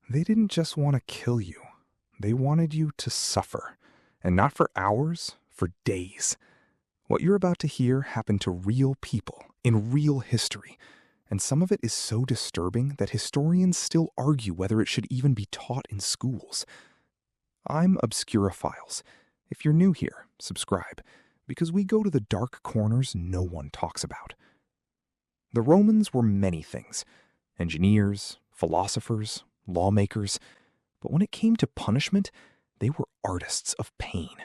They didn't just want to kill you. They wanted you to suffer. And not for hours, for days. What you're about to hear happened to real people in real history. And some of it is so disturbing that historians still argue whether it should even be taught in schools. I'm Obscurophiles. If you're new here, subscribe, because we go to the dark corners no one talks about. The Romans were many things: engineers, philosophers, lawmakers. But when it came to punishment, they were artists of pain.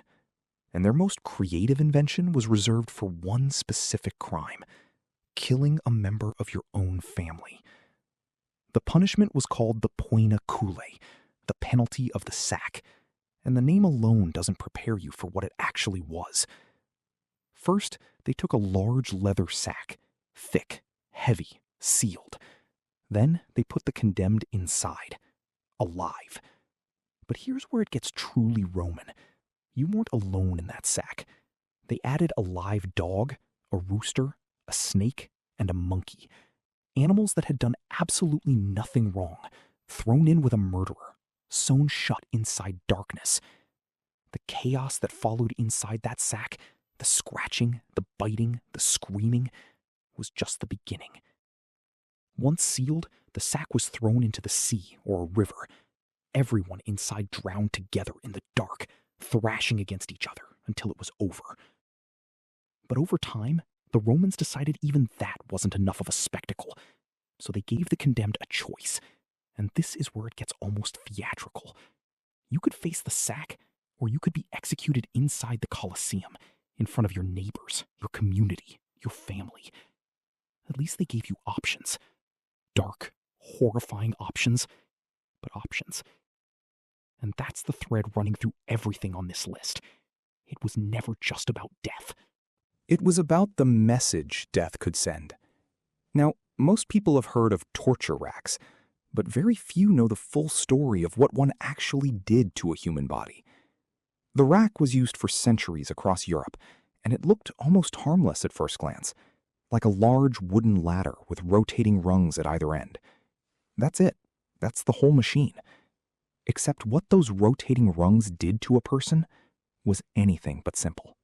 And their most creative invention was reserved for one specific crime: killing a member of your own family. The punishment was called the poina culae, the penalty of the sack, and the name alone doesn't prepare you for what it actually was. First, they took a large leather sack, thick, heavy, sealed. Then they put the condemned inside, alive. But here's where it gets truly Roman. You weren't alone in that sack. They added a live dog, a rooster, a snake, and a monkey. Animals that had done absolutely nothing wrong, thrown in with a murderer, sewn shut inside darkness. The chaos that followed inside that sack, the scratching, the biting, the screaming, was just the beginning. Once sealed, the sack was thrown into the sea or a river. Everyone inside drowned together in the dark, thrashing against each other until it was over. But over time, the Romans decided even that wasn't enough of a spectacle, so they gave the condemned a choice. And this is where it gets almost theatrical. You could face the sack, or you could be executed inside the Colosseum, in front of your neighbors, your community, your family. At least they gave you options. Dark, horrifying options, but options. And that's the thread running through everything on this list. It was never just about death. It was about the message death could send. Now, most people have heard of torture racks, but very few know the full story of what one actually did to a human body. The rack was used for centuries across Europe, and it looked almost harmless at first glance, like a large wooden ladder with rotating rungs at either end. That's it. That's the whole machine. Except what those rotating rungs did to a person was anything but simple.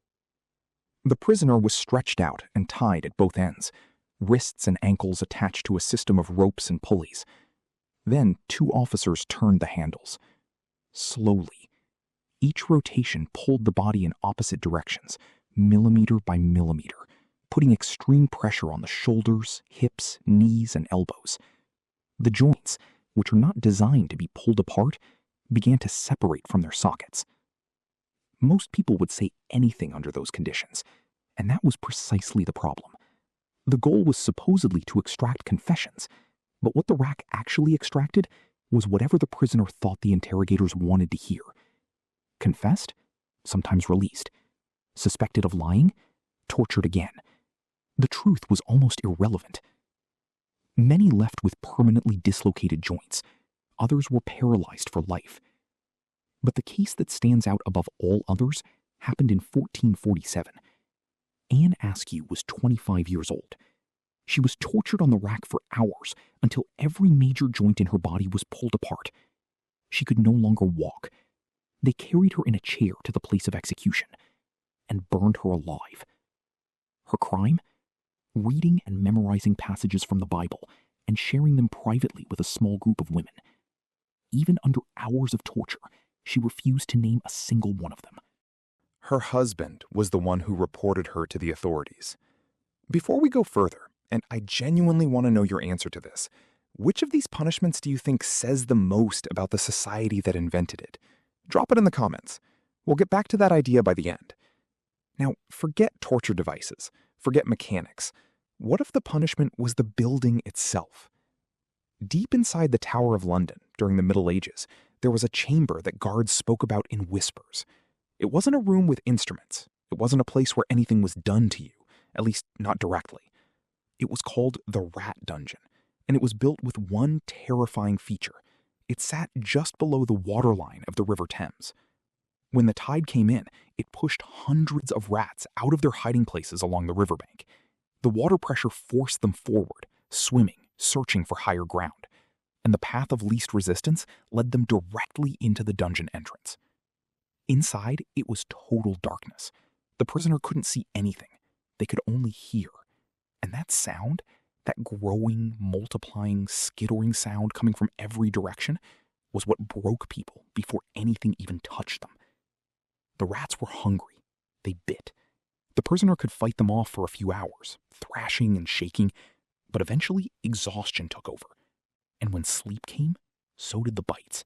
The prisoner was stretched out and tied at both ends, wrists and ankles attached to a system of ropes and pulleys. Then 2 officers turned the handles. Slowly. Each rotation pulled the body in opposite directions, millimeter by millimeter, putting extreme pressure on the shoulders, hips, knees, and elbows. The joints, which are not designed to be pulled apart, began to separate from their sockets. Most people would say anything under those conditions, and that was precisely the problem. The goal was supposedly to extract confessions, but what the rack actually extracted was whatever the prisoner thought the interrogators wanted to hear. Confessed? Sometimes released. Suspected of lying? Tortured again. The truth was almost irrelevant. Many left with permanently dislocated joints. Others were paralyzed for life. But the case that stands out above all others happened in 1447. Anne Askew was 25 years old. She was tortured on the rack for hours until every major joint in her body was pulled apart. She could no longer walk. They carried her in a chair to the place of execution and burned her alive. Her crime? Reading and memorizing passages from the Bible and sharing them privately with a small group of women. Even under hours of torture, she refused to name a single one of them. Her husband was the one who reported her to the authorities. Before we go further, and I genuinely want to know your answer to this, which of these punishments do you think says the most about the society that invented it? Drop it in the comments. We'll get back to that idea by the end. Now, forget torture devices. Forget mechanics. What if the punishment was the building itself? Deep inside the Tower of London, during the Middle Ages, there was a chamber that guards spoke about in whispers. It wasn't a room with instruments. It wasn't a place where anything was done to you, at least not directly. It was called the Rat Dungeon, and it was built with one terrifying feature. It sat just below the waterline of the River Thames. When the tide came in, it pushed hundreds of rats out of their hiding places along the riverbank. The water pressure forced them forward, swimming, searching for higher ground. and the path of least resistance led them directly into the dungeon entrance. Inside, it was total darkness. The prisoner couldn't see anything. They could only hear. And that sound, that growing, multiplying, skittering sound coming from every direction, was what broke people before anything even touched them. The rats were hungry. They bit. The prisoner could fight them off for a few hours, thrashing and shaking, but eventually exhaustion took over. And when sleep came, so did the bites.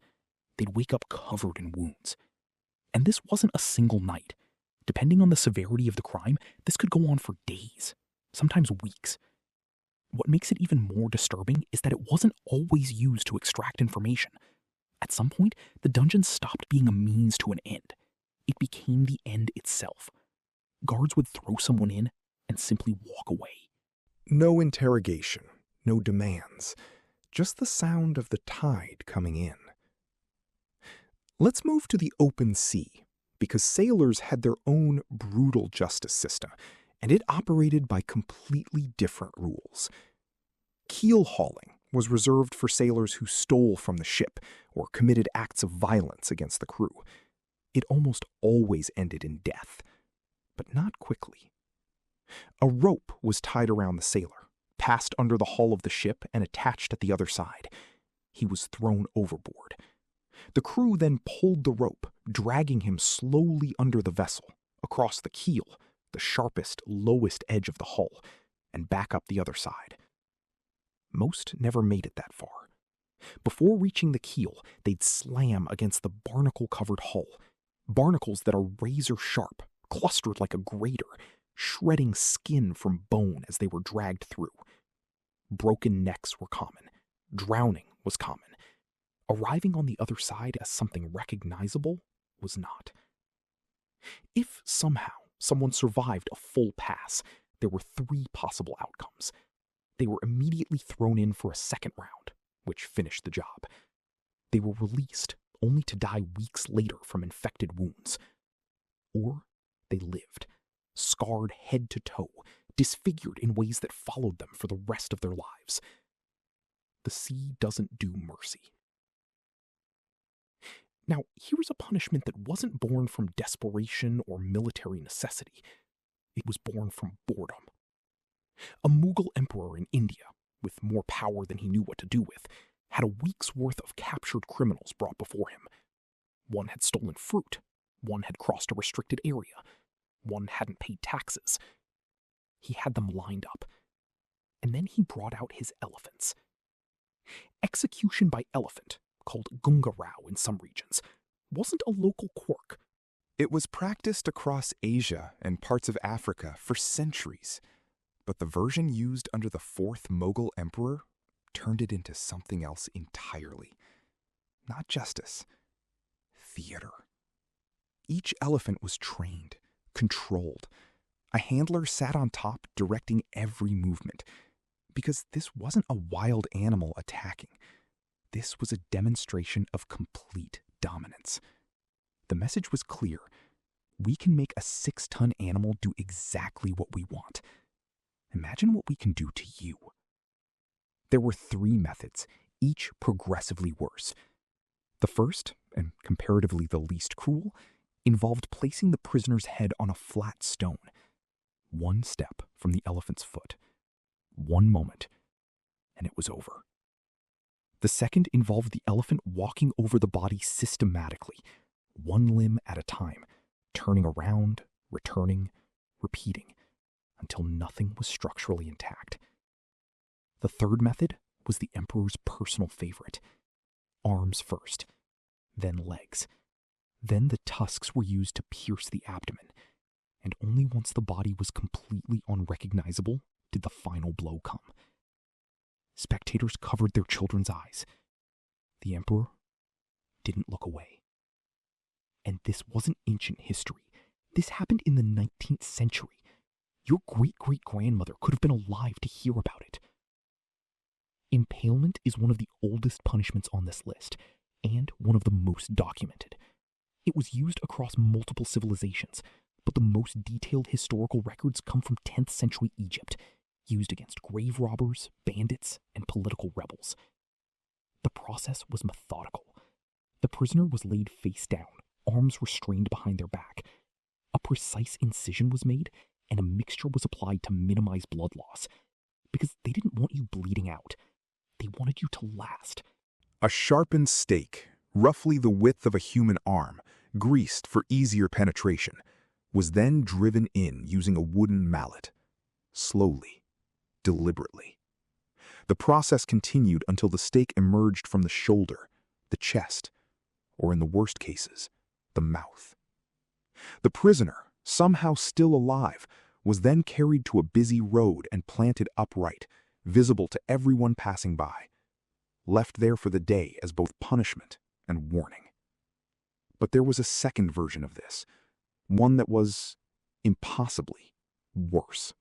They'd wake up covered in wounds. And this wasn't a single night. Depending on the severity of the crime, this could go on for days, sometimes weeks. What makes it even more disturbing is that it wasn't always used to extract information. At some point, the dungeon stopped being a means to an end. It became the end itself. Guards would throw someone in and simply walk away. No interrogation, no demands, just the sound of the tide coming in. Let's move to the open sea, because sailors had their own brutal justice system, and it operated by completely different rules. Keel hauling was reserved for sailors who stole from the ship or committed acts of violence against the crew. It almost always ended in death, but not quickly. A rope was tied around the sailor, passed under the hull of the ship and attached at the other side. He was thrown overboard. The crew then pulled the rope, dragging him slowly under the vessel, across the keel, the sharpest, lowest edge of the hull, and back up the other side. Most never made it that far. Before reaching the keel, they'd slam against the barnacle-covered hull, barnacles that are razor-sharp, clustered like a grater, shredding skin from bone as they were dragged through. Broken necks were common. Drowning was common. Arriving on the other side as something recognizable was not. If somehow someone survived a full pass, there were 3 possible outcomes. They were immediately thrown in for a second round, which finished the job. They were released, only to die weeks later from infected wounds. Or they lived, scarred head to toe, disfigured in ways that followed them for the rest of their lives. The sea doesn't do mercy. Now, here's a punishment that wasn't born from desperation or military necessity. It was born from boredom. A Mughal emperor in India, with more power than he knew what to do with, had a week's worth of captured criminals brought before him. One had stolen fruit. One had crossed a restricted area. One hadn't paid taxes. He had them lined up. And then he brought out his elephants. Execution by elephant, called gunga rao in some regions, wasn't a local quirk. It was practiced across Asia and parts of Africa for centuries, but the version used under the 4th Mughal emperor turned it into something else entirely. Not justice, theater. Each elephant was trained, controlled. A handler sat on top directing every movement, because this wasn't a wild animal attacking. This was a demonstration of complete dominance. The message was clear. We can make a 6-ton animal do exactly what we want. Imagine what we can do to you. There were 3 methods, each progressively worse. The first, and comparatively the least cruel, involved placing the prisoner's head on a flat stone. 1 step from the elephant's foot. 1 moment, and it was over. The second involved the elephant walking over the body systematically, 1 limb at a time, turning around, returning, repeating, until nothing was structurally intact. The third method was the emperor's personal favorite. Arms first, then legs. Then the tusks were used to pierce the abdomen, and only once the body was completely unrecognizable did the final blow come. Spectators covered their children's eyes. The emperor didn't look away. And this wasn't ancient history. This happened in the 19th century. Your great-great-grandmother could have been alive to hear about it. Impalement is one of the oldest punishments on this list, and one of the most documented. It was used across multiple civilizations, but the most detailed historical records come from 10th century Egypt, used against grave robbers, bandits, and political rebels. The process was methodical. The prisoner was laid face down, arms restrained behind their back. A precise incision was made, and a mixture was applied to minimize blood loss, because they didn't want you bleeding out. They wanted you to last. A sharpened stake, roughly the width of a human arm, greased for easier penetration, was then driven in using a wooden mallet. Slowly, deliberately. The process continued until the stake emerged from the shoulder, the chest, or in the worst cases, the mouth. The prisoner, somehow still alive, was then carried to a busy road and planted upright, visible to everyone passing by, left there for the day as both punishment and warning. But there was a second version of this, one that was impossibly worse.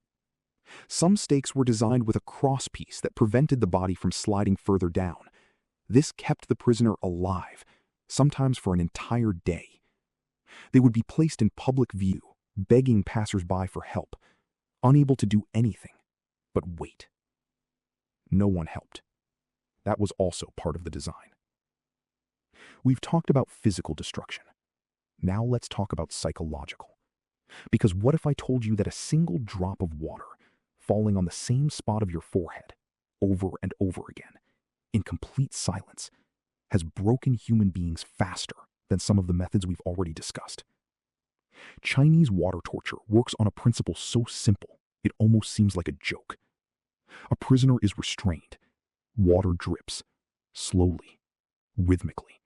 Some stakes were designed with a crosspiece that prevented the body from sliding further down. This kept the prisoner alive, sometimes for an entire day. They would be placed in public view, begging passers-by for help, unable to do anything but wait. No one helped. That was also part of the design. We've talked about physical destruction. Now let's talk about psychological. Because what if I told you that a single drop of water falling on the same spot of your forehead, over and over again, in complete silence, has broken human beings faster than some of the methods we've already discussed? Chinese water torture works on a principle so simple, it almost seems like a joke. A prisoner is restrained. Water drips, slowly, rhythmically,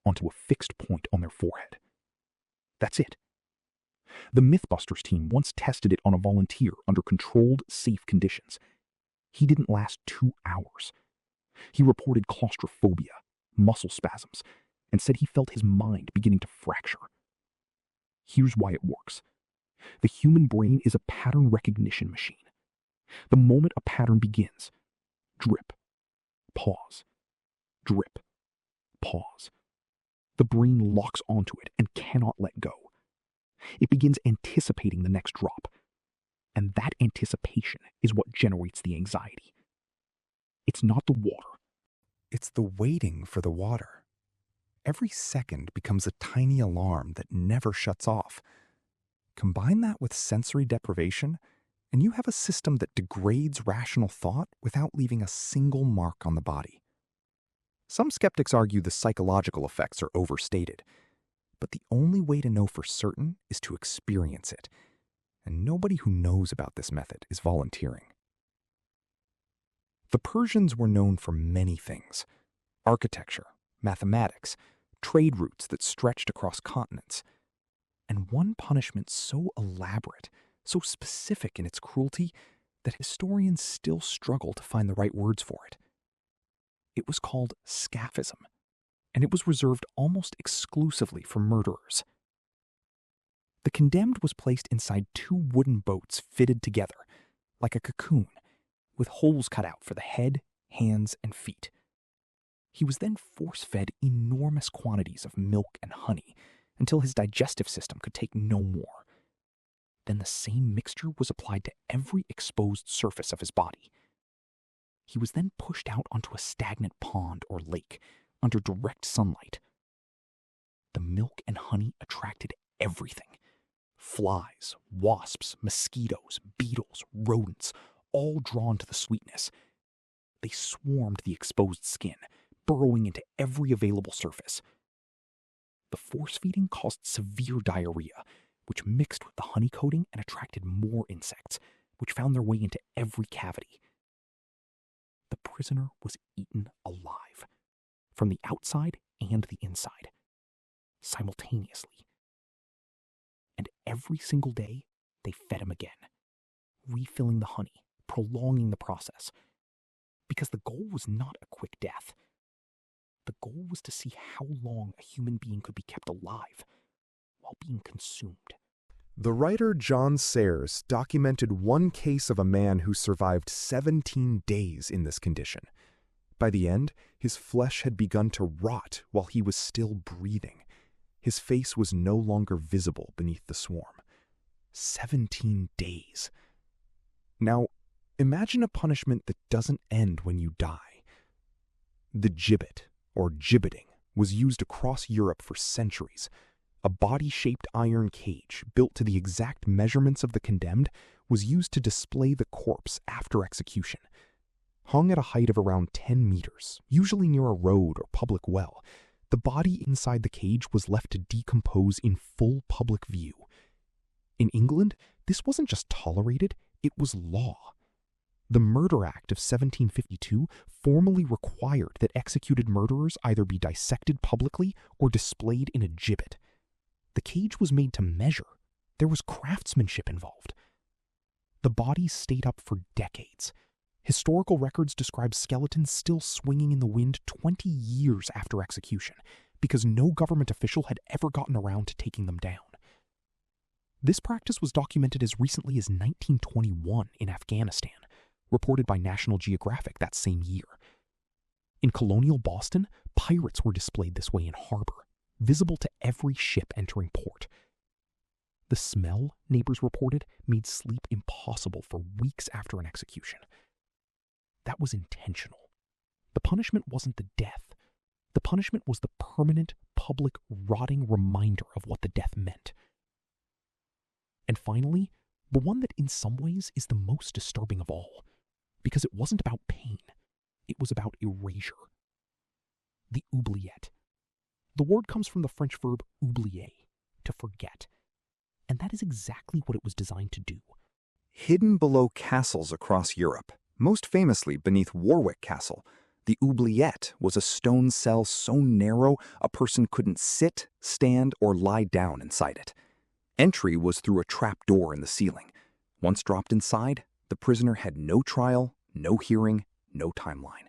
onto a fixed point on their forehead. That's it. The Mythbusters team once tested it on a volunteer under controlled, safe conditions. He didn't last 2 hours. He reported claustrophobia, muscle spasms, and said he felt his mind beginning to fracture. Here's why it works. The human brain is a pattern recognition machine. The moment a pattern begins, drip, pause, drip, pause. The brain locks onto it and cannot let go. It begins anticipating the next drop, and that anticipation is what generates the anxiety. It's not the water. It's the waiting for the water. Every second becomes a tiny alarm that never shuts off. Combine that with sensory deprivation, and you have a system that degrades rational thought without leaving a single mark on the body. Some skeptics argue the psychological effects are overstated, but the only way to know for certain is to experience it, and nobody who knows about this method is volunteering. The Persians were known for many things: architecture, mathematics, trade routes that stretched across continents, and one punishment so elaborate, so specific in its cruelty, that historians still struggle to find the right words for it. It was called scaphism, and it was reserved almost exclusively for murderers. The condemned was placed inside 2 wooden boats fitted together, like a cocoon, with holes cut out for the head, hands, and feet. He was then force-fed enormous quantities of milk and honey until his digestive system could take no more. Then the same mixture was applied to every exposed surface of his body. He was then pushed out onto a stagnant pond or lake under direct sunlight. The milk and honey attracted everything: flies, wasps, mosquitoes, beetles, rodents, all drawn to the sweetness. They swarmed the exposed skin, burrowing into every available surface. The force feeding caused severe diarrhea, which mixed with the honey coating and attracted more insects, which found their way into every cavity. The prisoner was eaten alive, from the outside and the inside, simultaneously. And every single day, they fed him again, refilling the honey, prolonging the process, because the goal was not a quick death. The goal was to see how long a human being could be kept alive while being consumed. The writer John Sayers documented one case of a man who survived 17 days in this condition. By the end, his flesh had begun to rot while he was still breathing. His face was no longer visible beneath the swarm. 17 days. Now, imagine a punishment that doesn't end when you die. The gibbet, or gibbeting, was used across Europe for centuries. A body-shaped iron cage, built to the exact measurements of the condemned, was used to display the corpse after execution. Hung at a height of around 10 meters, usually near a road or public well, the body inside the cage was left to decompose in full public view. In England, this wasn't just tolerated, it was law. The Murder Act of 1752 formally required that executed murderers either be dissected publicly or displayed in a gibbet. The cage was made to measure. There was craftsmanship involved. The bodies stayed up for decades. Historical records describe skeletons still swinging in the wind 20 years after execution, because no government official had ever gotten around to taking them down. This practice was documented as recently as 1921 in Afghanistan, reported by National Geographic that same year. In colonial Boston, pirates were displayed this way in harbor, visible to every ship entering port. The smell, neighbors reported, made sleep impossible for weeks after an execution. That was intentional. The punishment wasn't the death. The punishment was the permanent, public, rotting reminder of what the death meant. And finally, the one that in some ways is the most disturbing of all, because it wasn't about pain, it was about erasure. The oubliette. The word comes from the French verb oublier, to forget. And that is exactly what it was designed to do. Hidden below castles across Europe, most famously beneath Warwick Castle, the oubliette was a stone cell so narrow a person couldn't sit, stand, or lie down inside it. Entry was through a trap door in the ceiling. Once dropped inside, the prisoner had no trial, no hearing, no timeline.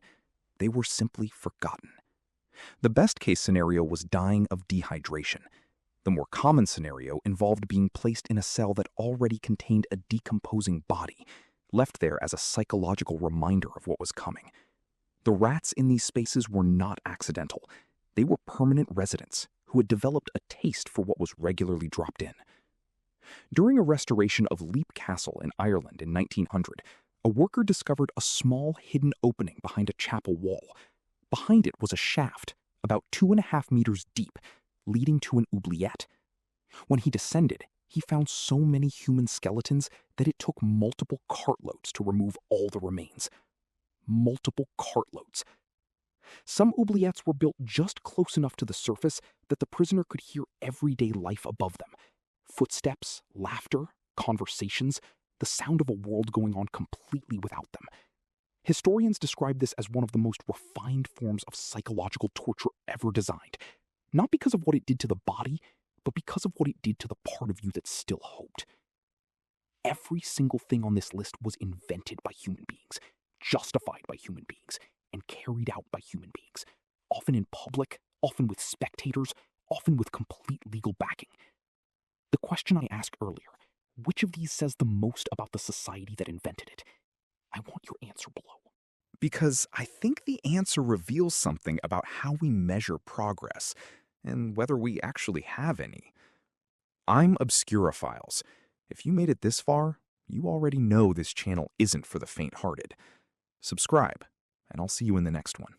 They were simply forgotten. The best-case scenario was dying of dehydration. The more common scenario involved being placed in a cell that already contained a decomposing body, left there as a psychological reminder of what was coming. The rats in these spaces were not accidental. They were permanent residents who had developed a taste for what was regularly dropped in. During a restoration of Leap Castle in Ireland in 1900, a worker discovered a small hidden opening behind a chapel wall. Behind it was a shaft, about 2.5 meters deep, leading to an oubliette. When he descended, he found so many human skeletons that it took multiple cartloads to remove all the remains. Multiple cartloads. Some oubliettes were built just close enough to the surface that the prisoner could hear everyday life above them. Footsteps, laughter, conversations, the sound of a world going on completely without them. Historians describe this as one of the most refined forms of psychological torture ever designed, not because of what it did to the body, but because of what it did to the part of you that still hoped. Every single thing on this list was invented by human beings, justified by human beings, and carried out by human beings, often in public, often with spectators, often with complete legal backing. The question I asked earlier, which of these says the most about the society that invented it? I want your answer below. Because I think the answer reveals something about how we measure progress, and whether we actually have any. I'm Obscurophiles. If you made it this far, you already know this channel isn't for the faint-hearted. Subscribe, and I'll see you in the next one.